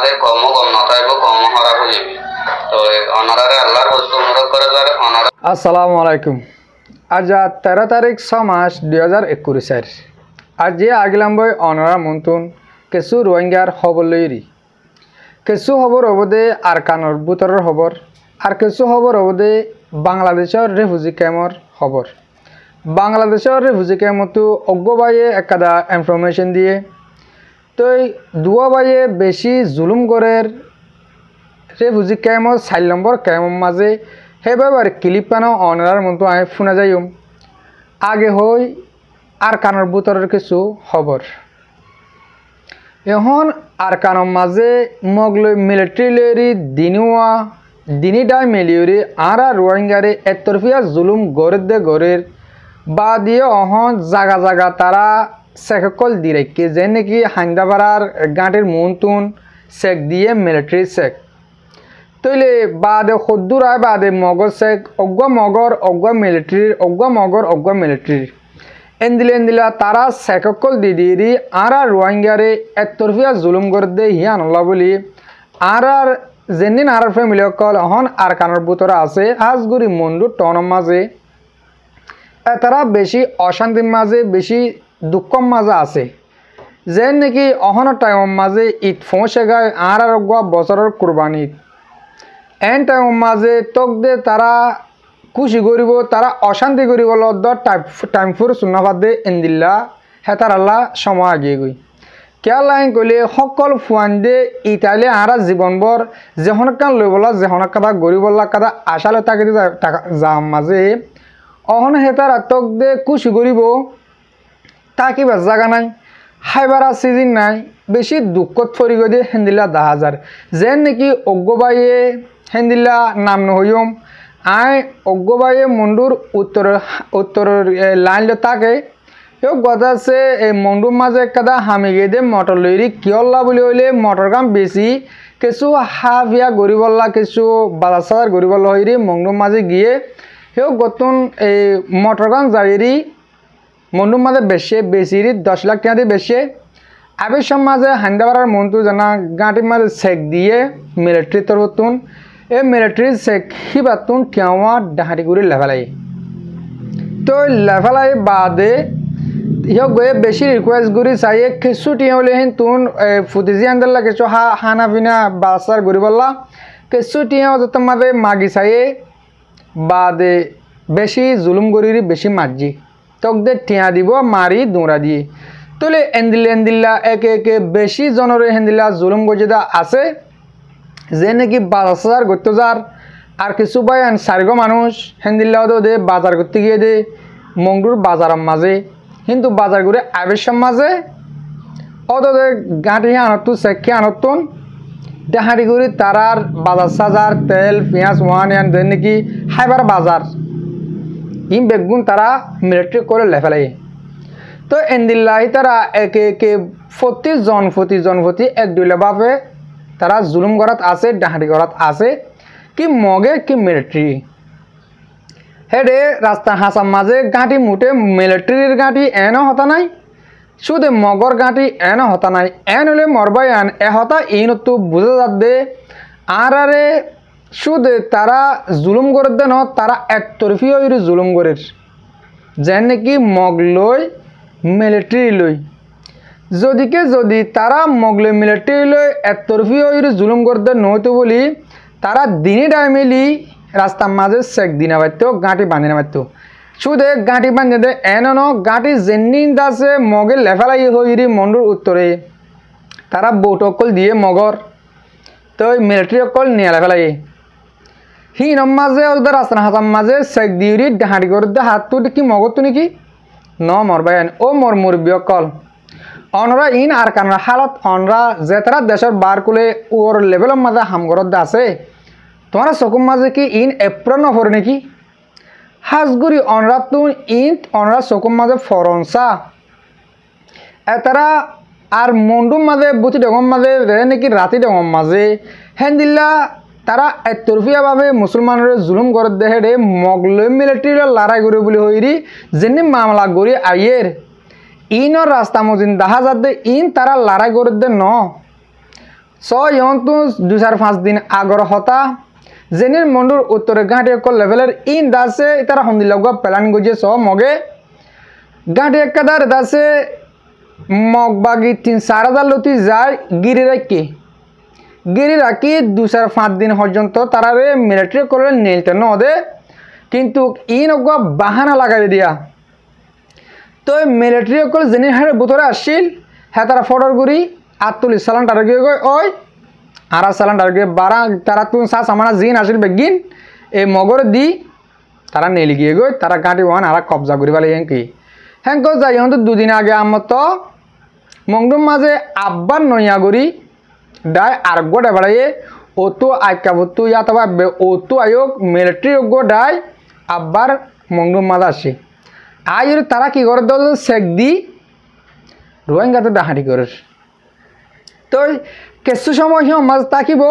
অনারে কম গম নথাইব কম হরা বুঝিবি তো অনারে আল্লাহর বস্তু অনুরোধ করে যারে অনার। আসসালামু আলাইকুম। আজ 13 তারিখ 6 মাস 2021 আজ যে আগিলাম বই অনারা মন্তুন কিছু রোহিঙ্গার খবর লইরি কিছু খবর অবদে আরকানর বুতরের খবর আর কিছু খবর অবদে বাংলাদেশের রেফিউজি ক্যাম্পর খবর। বাংলাদেশের রেফিউজি ক্যাম্পতো অজ্ঞবাইয়ে একাদা ইনফরমেশন দিয়ে তো দুয়াবাইয়ে বেশি জুলুম করের রেফিউজি ক্যাম্পর 4 নম্বর ক্যাম্পর মাঝে হেবার ক্লিপ পানো অনারার মতো আমি শুনা যাইম আগে হই আরকানর বুতরের কিছু খবর। এখন আরকানর মাঝে মগলই মিলিটারি লেরি দিনুয়া দিনিটাই মিলিয়রি আরা রোহিঙ্গারে এতরফিয়া জুলুম গড়ে দে গড়ের বা দিয়ে অহন জাগা জাগা তারা সেকল দিরেকে যে নাকি হান্দাবাড়ার গাঁটের মন্তুন চেক দিয়ে মিলিটারি চেক তৈলে বাদে সদ্দুর আয় বাদে মগর চেক অজ্ঞা মগর অজ্ঞা মিলিটারির অজ্ঞা মগর অজ্ঞা মিলিটারির এন্দিলা তারা সেকল দিদি আরা রোহিঙ্গারে এতরফিয়া জুলুম করে দে হিয়ান আল্লাহ বলি আর যেদিন আর ফ্যামিলি অকল হন আরকানর বুতরা আছে আজগুড়ি মন্ডু টনের মাঝে তারা বেশি অশান্তির মাঝে বেশি দুঃখর মাঝে আছে যে নাকি অহনের টাইমের মাঝে ঈদ ফোঁসে গায় আর অজ্ঞা বছরের কুরবানি এন টাইমের মাঝে তোক দে তারা খুশি করিব তারা অশান্তি করিব লদ্দ টাইম ফুর সুন্নাবাদ দে এন্দিল্লা হেতার আল্লাহ সময় আগিয়ে গই কেয়া লাইন কইলে সকল ফুয়ান দে ইটাইলে আরা জীবনভর যেহন কান লই বলা যেহন কাদা গরিবল্লা কাদা আশালে তাকে যাম মাঝে অহন হেতার আতক দে খুশি করিব তাকিবা জায়গা নাই হাইবারা সিজন নাই বেশি দুঃখত ফরি গই দে হেন্দিল্লা 10,000 যেন নাকি অজ্ঞবাইয়ে হেন্দিল্লা নাম নহইম আই অজ্ঞবাইয়ে মন্ডুর উত্তরের লাইন তাকে এও কথা আছে এই মন্ডুর মাঝে কাদা হামি গিয়ে দে মটর লইরি কিয়ল্লা বলে হইলে মটর কাম বেশি কিছু হাফিয়া গরিবল্লা কিছু বাজার সাজার গরিবল্লা হইরি মন্ডুর মাঝে গিয়ে সেও গতন এই মটর কাম যাইরি মন্ডুর মাঝে বেশি 10 লাখ টাকা দিয়ে বেশি আবের সব মাঝে হান্দাবাড়ার মন্ত্র জানা গাঁটির মাঝে চেক দিয়ে মিলিটারি তরফতুন এই মিলিটারি চেক হিবাতুন টিয়াওয়া ডাহাটি করে লেভেলাই তো লেভেলাই বাদে ইহক গয়ে বেশি রিকোয়েস্ট করি চাইয়ে কিছু টিয়া হলে হেন তুন ফুটিজি আন্দাল্লা কিছু হানা পিনা বাসার গরিবল্লা কিছু টিয়া তোমাদের মাগি চাইয়ে বাদে বেশি জুলুম করি বেশি মার্জি তকদের টিয়া দিব মারি দৌড়া দিয়ে তোলে এন্দিল্লা একে একে বেশি জনরে হেন্দিল্লা জুলুম গজিদা আছে যে নাকি বাজার করতে যার আর কিছু ভাই সারিগো মানুষ হেন্দিল্লা দে বাজার করতে গিয়ে দে মংডুর বাজারের মাঝে কিন্তু বাজার করে আবেশার মাঝে অতদের গাঁটি আনতো চেকি আনতন ডাহাটি করে তারার বাজার সাজার তেল পেঁয়াজ ওয়ান ইয়ান দেন নাকি হাইবার বাজার ইম বেগুন তারা মিলিটারি করে লেফেলাই তো এন্দিল্লাহি তারা একে একে প্রতি 1-2 বাপে তারা জুলুম করাত আছে ডাহাটি করাত আছে কি মগে কি মিলিটারি হেডে রাস্তা হাসার মাঝে গাঁটি মুটে মিলিটারির গাঁটি এনও হতা নাই শুধু মগর গাঁটি এনও হতা নাই এন হলে মরবাই আন এহতা ইনতো বুঝা যাত দে আরে শুধু তারা জুলুম করে দে ন তারা একতরফি হইরে জুলুম করে যেন নাকি মগ লই মিলিটারি লই যদি তারা মগলে মিলিটারি লই একতরফি হইরে জুলুম করে দে নয়তো বলি তারা দিনে ডাইমেলি রাস্তার মাঝে চেক দিনা পারতো গাঁটি বাঁধি না পারতো শুধু গাঁটি বাঁধে দে এন গাঁটি যেনিন আছে মগে লেফালাই হইরি মন্ডুর উত্তরে তারা বোট অকল দিয়ে মগর তো মিলিটারি অকল নিয়ে লেফালাই হিনম মাঝে ওদের রাস্তার হাতার মাঝে চেক দিউরি ডাহাটি করে দে হাত কি মগর তো নাকি ন মরবাই ও মর মুরব্বী অকল অনরা ইন আর কানরা হালত অনরা যে তারা দেশের বার কুলে ওর লেভেলের মাঝে হামগরত আছে তোমার চকুর মাঝে কি ইন এপ্রন নপরে নাকি হাজগুড়ি অনরা তুন ইন অনরা চকুর মাঝে ফরনসা এতারা আর মন্ডুর মাঝে বুতি ডঙর মাঝে নাকি রাতি ডঙর মাঝে হেন্দিল্লা তারা একতরফিয়াভাবে মুসলমানের জুলুম করে দেহে রে মগলে মিলিটারি লড়াই করে বলে হইরি যেনি মামলা করি আইয়ের ইনর রাস্তা মজিন দেখা যাতে ইন তারা লড়াই করে দে ন ইয়ন্তু 2-4-5 দিন আগর হতা জেনির মন্ডুর উত্তরে গাঁটি এক লেভেলের ইন দাসে তারা হন্দিলগ প্ল্যান গজে মগে গাঁটি একাদার দাসে মগ বাগি 3-4 হাজার লতি যায় গিরি রাখি 2-4-5 দিন পর্যন্ত তারারে মিলিটারি করে নিলতে নদে কিন্তু ইন অগ বাহানা লাগাই দিয়া তো মিলিটারি অকল জেনির হারে বুতরে আসছিল হ্যাঁ তারা ফটোর গুড়ি আতুল সালান তারা গিয়ে গই ওই আর সালান তারা গিয়ে বারা তারা তুন সা সামানা জিন আসিল বেগিন এই মগর দি তারা নেলি গিয়ে গই তারা গাঁটি ওয়ান আর কবজা করি পালে কি হ্যাঁ যাই হন তো 2 দিন আগে আমার তো মংডুম মাঝে আব্বার নইয়া গড়ি ডাই আর গোটা বেড়াইয়ে ও তো আইকাবতু ইয়া তবা ও তো আয়োগ মিলিটারি গো ডাই আব্বার মংডুম মাঝে আসে আজ তারা কি করে দাও চেক দি রোহিঙ্গাতে ডাহাটি করে তো কিছু সময় সিও মাছ থাকিব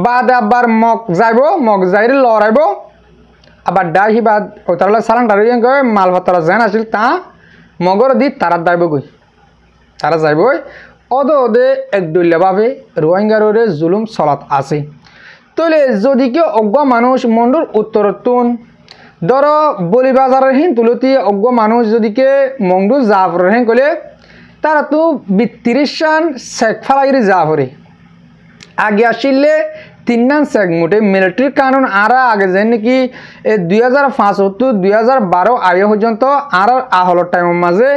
বাদ আবার মগ যাইব মগ যাইরে লড়াইব আবার ডাই সি বাদ তারা সালান তারি মাল ভাতরা যেন আছিল তা মগর দি তারা যাইব গই তারা যাইব অদে একদলীয়ভাবে রোহিঙ্গারে জুলুম চলাত আছে তলে যদি কেউ অজ্ঞ মানুষ মন্ডুর উত্তরতুন ধর বলিবাজারের হিন তুলতি অজ্ঞ মানুষ যদি কে মংডু জাফরের হেন কলে তারা তো 32 রান চেক ফালাইরে জাফরে আগে আসলে 3 রান চেক মোটে মিলিটারি কানুন আরা আগে যেন নাকি 2005 তো 2012 আগে পর্যন্ত আর আহলর টাইমের মাঝে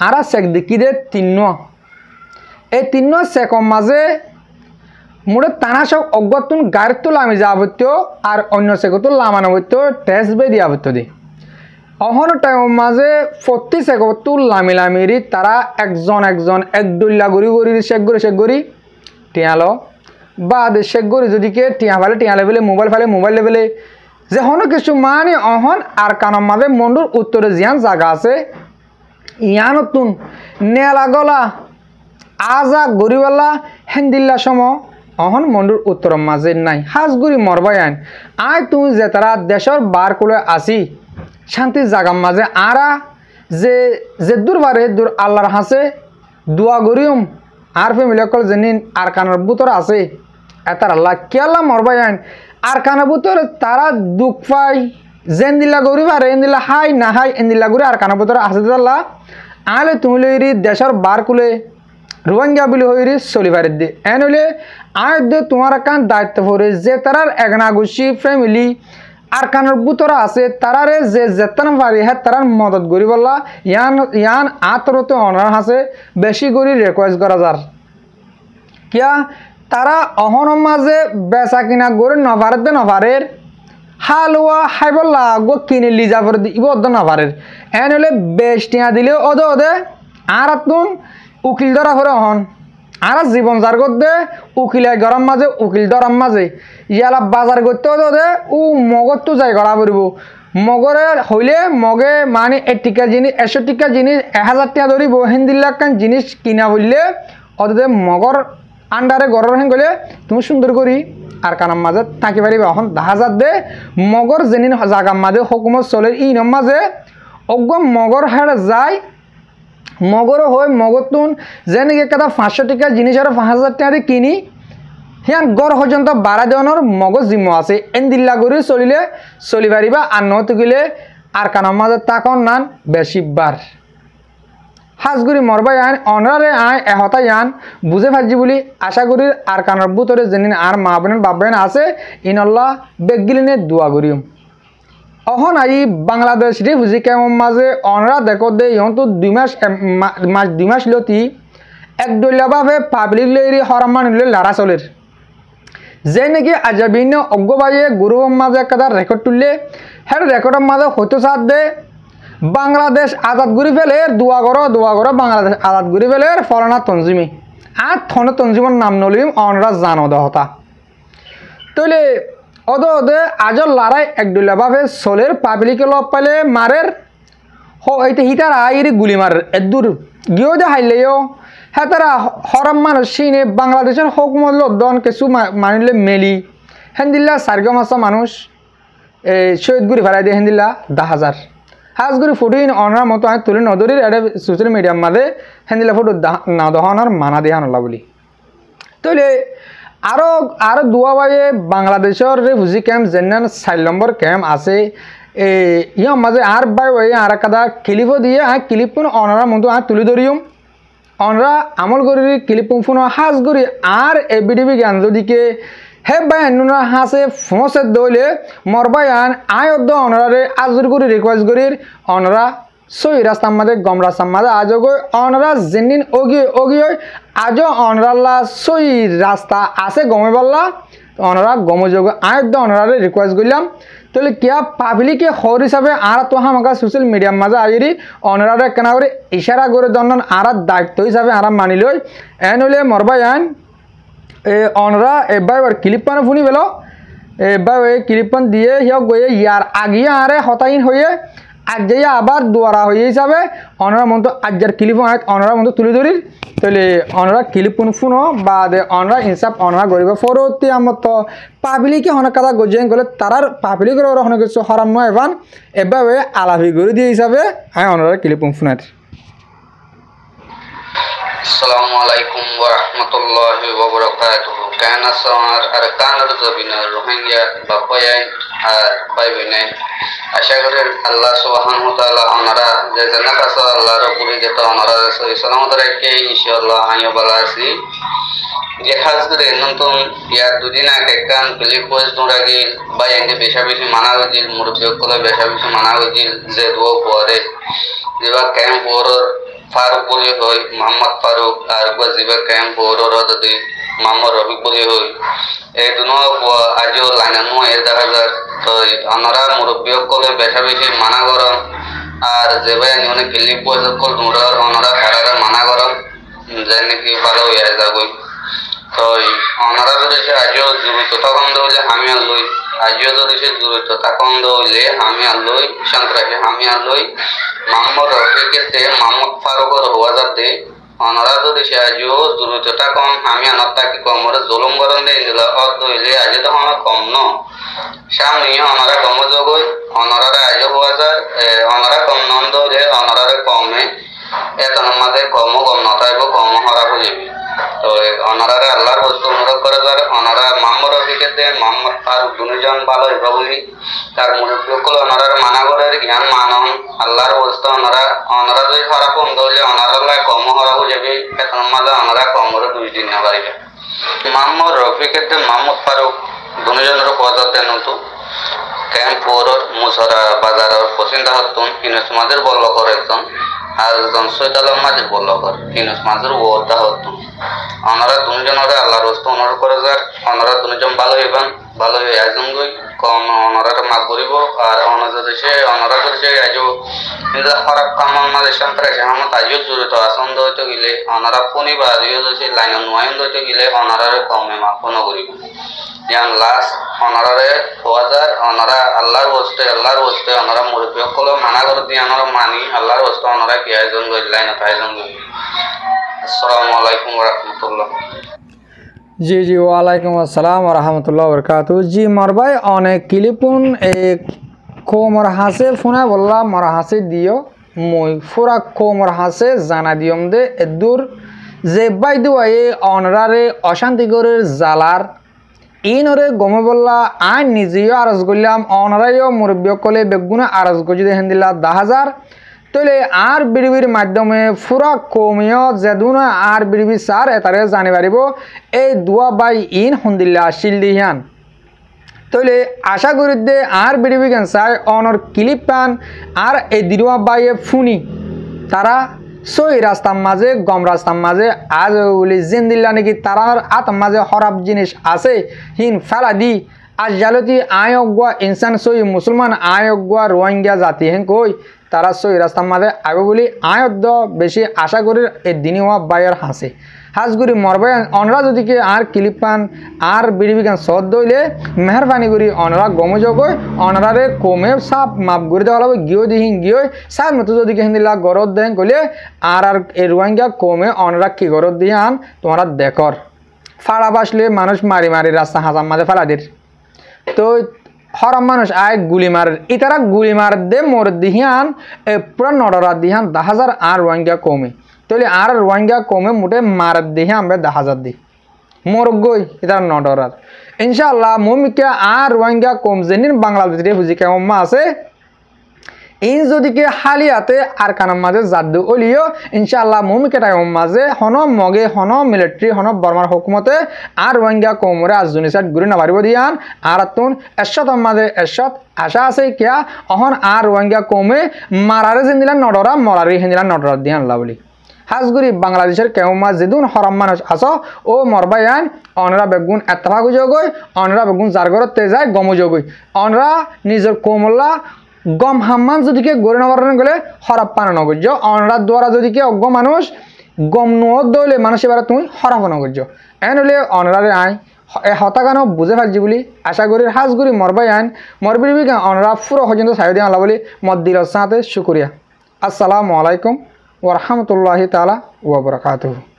আরা চেক দেখি দে 3 এই 3 চেকৰ মাঝে মোটে টানা সব অজ্ঞতুন গাড়ির তো লামি যাবত্য আর অন্য চেকতো লামানবত্য টেস্ট বে দিয়াবত্য দি অহন টাইমের মাঝে প্রতি চেকতো লামি লামিরি তারা একজন একদলীয় গড়ি চেক গড়ি টিয়ালো বা চেক গড়ি যদি কে টিয়া ফালে টিয়া লেভেলে মোবাইল লেভেলে যে হন কিছু মানে অহন আর কানের মাঝে মন্ডুর উত্তরে জিয়ান জায়গা আছে ইয়ানতুন নেলা গলা আজা গরিবালা হেন্দিল্লা সম অহন মন্ডুর উত্তর মাঝে নাই হাজগুড়ি মরবায়ান আয় তুমি যে তারা দেশের বার করে আসি শান্তির জায়গার মাঝে আরা যে দূর বারে দূর আল্লাহর হাসে দোয়া গরিম আর ফ্যামিলি অকল যেন আর কানের বুতর আছে এতার আল্লাহ কেলা মরবায়ান আর কানের বুতর তারা দুঃখ পায় যেন দিলা গরিব আর এন দিলা হাই না হাই এন দিলা গরি আর কানের বুতর আছে আল্লাহ আলে তুমি লইরি দেশের বার কুলে রোহিঙ্গা বলে হইরে চলিবারে দে এন হলে আয় দে তোমার কান দায়িত্ব পড়ে যে তারার একনাগুষি ফ্যামিলি আর কানের বুতরা আছে তারারে যে যেতান পারি হ্যাঁ তারার মদত করি বললা ইয়ান আতরতে অনার হাসে বেশি করে রিকোয়েস্ট করা যার কিয়া তারা অহনের মাঝে বেচা কিনা করে নভারের হালুয়া হাইবল্লা গো কিনে লিজা করে দিব নভারের এন হলে বেশ টিয়া দিলে ওদে আর তুন উকিল ধরা করে হন আর জীবন যার করতে উকিলে গরম মাঝে উকিল ধরার মাঝে ইয়ালা বাজার করতে দে ও মগর তো যাই গড়া পড়ব মগরে হইলে মগে মানে 1 টাকা জিনিস 100 টাকা জিনিস 1000 টাকা ধরিব হিন্দিল্লাক জিনিস কিনা বললে ওদের মগর আন্ডারে গড়ের হেন গেলে তুমি সুন্দর করি আর কানার মাঝে থাকি পারিবে এখন 10,000 দে মগর যেনিন জাগার মাঝে হুকুমত চলে ইনর মাঝে অজ্ঞ মগর হেড়ে যায় মগর হয় মগরতুন যে নাকি একটা 500 টাকা জিনিস আর 5,000 টাকা দিয়ে কিনি হিয়ান গড় পর্যন্ত বাড়া দেওয়ানোর মগজ জিম্ম আছে এন দিল্লা করে চলি পারিবা আর নতুকিলে আর কানার মাঝে তাকন নান বেশি বার হাজগুড়ি মরবাই আইন অনরারে আয় এহতাই আন বুঝে ফাজি বলি আশা করি আর কানার বুতরে যেদিন আর মা বোন বাপ বোন আছে ইনল্লাহ বেগগিলিনে দোয়া করিম অহন আই বাংলাদেশ রিফিউজি ক্যাম্পের মাঝে অনরা দেখো দে ইহতো 2 মাস লতি একদলীয়ভাবে পাবলিক লেরি হরমান লড়া চলের যে নাকি আজাবিন অজ্ঞবাইয়ে গুরুর মাঝে একটা রেকর্ড তুললে হ্যাঁ রেকর্ডের মাঝে হয়তো সাথ দে বাংলাদেশ আজাদ ঘুরি ফেলে দোয়া করো বাংলাদেশ আজাদ ঘুরি ফেলে ফলানা তঞ্জিমি আর থনে তঞ্জিমের নাম নলিম অনরা জানো দহতা তৈলে ওদে আজর লড়াই একদলীয়ভাবে চলের পাবলিকে লব পাইলে মারের হইতে হিতার আইরি গুলি মারের এদূর গিয়েও দে হাইলেও হ্যাঁ তারা হরম মানুষ সিনে বাংলাদেশের হুকুমত লদ্দন কিছু মানিলে মেলি হেন্দিল্লা 4 মাসা মানুষ শহীদ গুড়ি ফেলাই দিয়ে হেন্দিল্লা 10,000 হাজগুড়ি ফুটিন অনার মতো আমি তুলে নদরির এটা সোশ্যাল মিডিয়ার মাঝে হেন্দিল্লা ফটো না দহনার মানা দেহানলা বলি তৈলে আরো দুয়া বাইয়ে বাংলাদেশের রেফিউজি ক্যাম্প যেন 4 নম্বর ক্যাম্প আছে ইয়ার মাঝে আর বাই বাইয়ে আর কাদা ক্লিপও দিয়ে ক্লিপ অনারা মতো তুলি ধরিম অনরা আমল করি ক্লিপ ফোন হাজ করি আর এবিডিবি জ্ঞান যদিকে হে বাই আনুনা হাসে ফোঁসে দইলে মরবাই আয়দ্দ অনরারে আজুর করি রিকোয়েস্ট করি অনরা সই রাস্তার মাঝে গম রাস্তার মাঝে আজও গই অনরা যেদিন ওগিয়ে আজও অনরাল্লা সই রাস্তা আছে গমে পাল্লা অনরা গমযোগ আয়দ্দ অনরারে রিকোয়েস্ট করলাম তাহলে কিয়া পাবলিকে হর হিসাবে আর তো আমাকে সোশ্যাল মিডিয়ার মাঝে আইরি অনরারে কেনা করে ইশারা করে দণ্ডন আর দায়িত্ব হিসাবে আর মানি লই এন হলে মরবাই অনরা এবার ক্লিপ পান শুনি পেল এবার ক্লিপ পান দিয়ে সিয়ক গিয়ে ইয়ার আগিয়ে আরে হতাইন হয়ে আজ যাই আবার দুয়ারা হয়ে হিসাবে অনরা মতো আজ্জার ক্লিপ অনরা মতো তুলে ধরি তাহলে অনরা ক্লিপ শুনো বা অনরা ইনসাফ অনরা গরিব পরবর্তী আমার তো পাবলিকে অনেক কথা গজিয়ে গেলে তারার পাবলিকের অনেক কিছু হরাম নয় এবার আলাভি করে দিয়ে হিসাবে অনরা ক্লিপ শুনাই আসসালামু আলাইকুম ওয়া রাহমাতুল্লাহি ওয়া বারাকাতুহু কানা সামার আরকানুল জবিনার রোহিঙ্গা বাপায়ান আর বাইবেনাই আশা করি আল্লাহ সুবহানাহু ওয়া তাআলা ওনারা যে জান্নাত আছে আল্লাহ রাব্বুল যেত ওনারা সহি সালামত রেখে ইনশাআল্লাহ আমিও ভালো আছি যে খাস করে নতুন ইয়ার দুদিন আগে কান ক্লিপ পোস্ট দুরাগিল বাইরে বেশি মানা হইল মুরব্বিয়কলে বেশি মানা হইল যে দোয়া পরে যেবা ক্যাম্প ওরর ফারুক বলি হই মোহাম্মদ ফারুক আর গজিবা ক্যাম্প ওরর যদি মোহাম্মদ রফিক বলি হই এই দুনো আজও লাইনানো এর দেখা যায় তো ওনারা মুরব্বিয়কলে বেশি মানা করেন আর যে ভাই অনেক ক্লিপ পোস্ট কল দুরার ওনারা তারা মানা করেন যে নাকি ভালো হয়ে যাবে তো ওনারা যদি আজও জড়িত তখন হইলে আমি আর লই আজও যদি জড়িত তখন হইলে আমি আর লই সন্ত্রাসী আমি আর লই মোহাম্মদ রফিকেতে মোহাম্মদ ফারুকের হওয়া দে ওনারা যদি আজও জড়িত তখন আমি আনার তাকে কম জুলুম করেন দিয়ে দিল অর্ধ হইলে আজ তখন কম ন সামনে ওনারা কম যোগই ওনারা আজও হওয়া যায় ওনারা কম নন্দ হইলে ওনারা কমে এত আমাদের কম নথাইব কম হরা হয়ে তো ওনারা আল্লাহর বস্তু অনুরোধ করে যার ওনারা মোহাম্মদ রফিকেতে মোহাম্মদ ফারুক দুজন ভালো হইব বলি তার মুরব্বীকল ওনারা মানা করে জ্ঞান মানন আল্লাহর বস্তু ওনারা যদি হরা কম ধরলে ওনারা কম হরা হয়ে যাবে এখন মাঝে ওনারা কম করে 2 দিন না পারিবে মোহাম্মদ রফিকেতে মোহাম্মদ ফারুক দুজনের পদত দেন তো ক্যাম্প ওরর মুসরা বাজারের পছন্দা হতুন কিনস মাঝের বল্ল করে একজন আর একজন সৈতালম মাঝের বল্ল করে কিনস মাঝের ওদা হতুন ওনারা দুজনের আল্লাহর বস্তু অনুরোধ করে যার ওনারা দুজন ভালো হইবেন ভালো হয়ে আয়োজন গই কম ওনারা মাগ করিব আর ওনারা যদি আজও কিন্তু খারাপ কামন মাঝে সন্ত্রাসী আমার আজও জড়িত আসন্দ হইতে গেলে ওনারা ফোনই বা আজও যদি লাইন নয়ন হইতে গেলে ওনারা কমে মা ফোন করিব যেমন লাস্ট ওনারে হওয়া যায় ওনারা আল্লাহর বস্তু ওনারা মুরব্বী সকলে মানা করে দিয়ে ওনারা মানি আল্লাহর বস্তু ওনারা কি আয়োজন করি লাইন আয়োজন করি আসসালামু আলাইকুম ওয়া রাহমাতুল্লাহ জি জি ওয়ালাইকুম আসসালাম রহমতুল্লাহ বরকাত জি মরবাই অনেক ক্লিপুন কোমর হাসে ফোনা বললা মর হাসে দিও মই ফুরা কোমর হাসে জানা দিয়ম দে দূর যে বাইদু এ অনরারে অশান্তিকরের জালার ইনরে গমে বললা আইন নিজেও আরজ করলাম অনরাইও মুরব্বীকলে বেগুনা আরজ গজি দেখেন দিলা 10,000 তাহলে আর বিড়িবির মাধ্যমে পুরা কমিও যেদুনা আর বিড়িবি সার এটারে জানি পারিব এই দুয়া বাই ইন হন্দিল্লা শিলদিহান তাহলে আশা করি দে আর বিড়িবি কেন চাই অনর ক্লিপ পান আর এই দিনুয়া বাই ফুনি তারা সই রাস্তার মাঝে গম রাস্তার মাঝে আজ বলি জিন্দিল্লা নাকি তারার আত মাঝে হরাপ জিনিস আছে হিন ফেলা দি আজ জালতি আয়োগ্য ইনসান সই মুসলমান আয়োগ্য রোহিঙ্গা জাতি হেন কই তারা সই রাস্তার মাঝে আগে বলি আয়দ্দ বেশি আশা করি এই দিনিওয়া বাইয়ের হাসে হাঁসগুড়ি মরবাই অনরা যদি কি আর ক্লিপ পান আর বিড়িবিকান সদ দইলে মেহরবানি করি অনরা গমযোগ অনরারে কমে সাপ মাপ করে দেওয়া হবে গিয়ে দিহিন গিয়ে সাপ মতো যদি কেন দিলা গরদ দেন কইলে আর এই রোহিঙ্গা কমে অনরা কি গরদ দিয়ে আন তোমরা দেখর ফাড়া বাসলে মানুষ মারি মারি রাস্তা হাসার মাঝে ফেলা দির তো হরম মানুষ আয় গুলি মার ইতারা গুলি মার দে মোর দিহান পুরা নড়রা দিহান 10,000 আর রোহিঙ্গা কমে তাহলে আর রোহিঙ্গা কমে মোটে মার দিহে আমরা 10,000 দিই মরগই এটা নডরার ইনশাআল্লাহ মুমিকে আর রোহিঙ্গা কম জেনিন বাংলাদেশে হুজিকে মা আছে ইন যদি কে হালিয়াতে আর কানার মাঝে জাদু অলিও ইনশাআল্লাহ মুমিকে টাইম মাঝে হন মগে হন মিলিটারি হন বর্মার হুকুমতে আর রোহিঙ্গা কমরে আজুনিসাট গুরি না পারিব দিয়ান আর তুন এরশত মাঝে এরশত আশা আছে কিয়া অহন আর রোহিঙ্গা কমে মারারে জিন্দিলা নডরা মরারি হিন্দিলা নডরা দিয়ান আল্লাহ বলি হাজগুড়ি বাংলাদেশের কেউমা যেদুন হরাম মানুষ আস ও মরবায়ান অনরা বেগুন এতফাক যোগই অনরা বেগুন জারগরত তেজায় গম যোগই অনরা নিজের কোমল্লা গম হাম্মান যদি কে গড়ে নেওয়ার গেলে হরাপ পানো নগর্য অনরা দ্বারা যদি কে অজ্ঞ মানুষ গম নুয় দইলে মানুষ এবার তুমি হরাপ নগর্য এন হলে অনরারে আই হতাগানো বুঝে পারছি বলি আশা করি হাজগুড়ি মরবায়ান মরবির অনরা পুরো পর্যন্ত সাই দিয়ে আল্লাহ বলি মদ দিল সাথে শুক্রিয়া আসসালামু আলাইকুম ওয়া রাহমাতুল্লাহি তাআলা ওয়া বারাকাতুহু।